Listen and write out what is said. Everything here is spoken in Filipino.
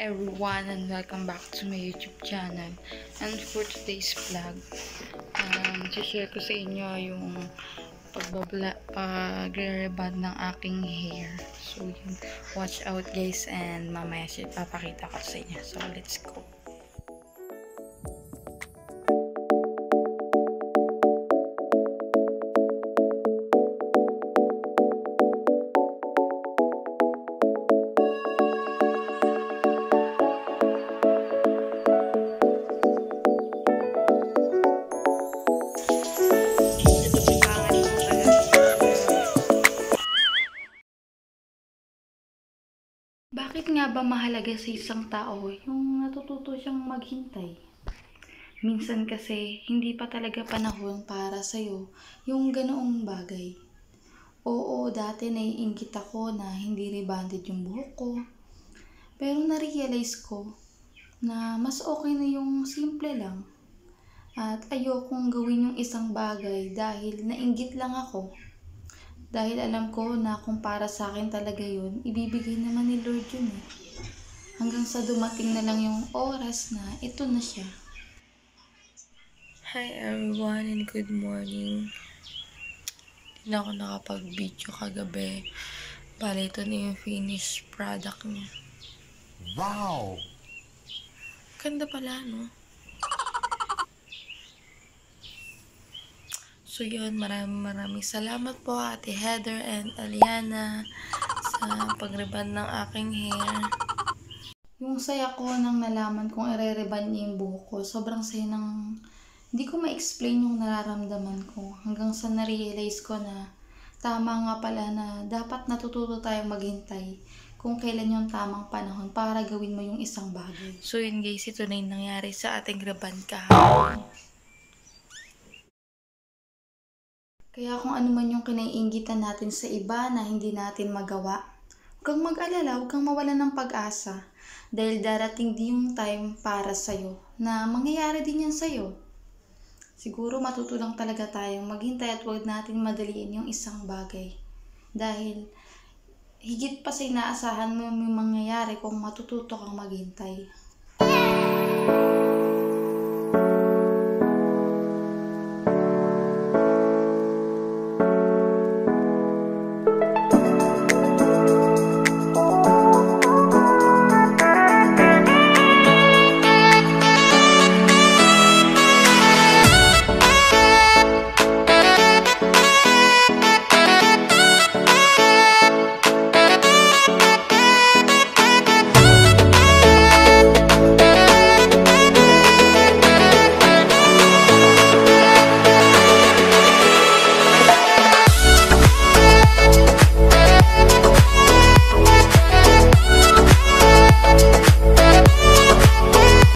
everyone, and welcome back to my YouTube channel. And for today's vlog, share ko sa inyo yung pagre-rebond ng aking hair. So yun, watch out guys, and mamaya papakita ko sa inyo. So let's go. Bakit nga ba mahalaga sa isang tao yung natututo siyang maghintay? Minsan kasi hindi pa talaga panahon para sa'yo yung ganoong bagay. Oo, dati naiinggit ako na hindi rebonded yung buhok ko. Pero na-realize ko na mas okay na yung simple lang. At ayokong gawin yung isang bagay dahil nainggit lang ako. Dahil alam ko na kung para sa akin talaga yun, ibibigay naman ni Lord yun eh. Hanggang sa dumating na lang yung oras na ito na siya. Hi everyone and good morning. Hindi na ako nakapag-video kagabi. Bale, ito na yung finished product niya. Wow! Ganda pala, no? So yun, maraming salamat po Ate Heather and Aliana sa pag-rebond ng aking hair. Yung saya ko nang nalaman kung ire-rebond niya yung buhok ko, sobrang saya nang hindi ko ma-explain yung nararamdaman ko. Hanggang sa na-realize ko na tama nga pala na dapat natututo tayong maghintay kung kailan yung tamang panahon para gawin mo yung isang bagay. So yun guys, ito na yung nangyari sa ating rebond kahapon. Kaya kung ano man yung kinaiinggitan natin sa iba na hindi natin magawa, huwag kang mag-alala, huwag kang mawalan ng pag-asa. Dahil darating din yung time para sa'yo na mangyayari din yan sa'yo. Siguro matutulang talaga tayong maghintay at huwag natin madaliin yung isang bagay. Dahil higit pa sa inaasahan mo yung mangyayari kung matututo kang maghintay.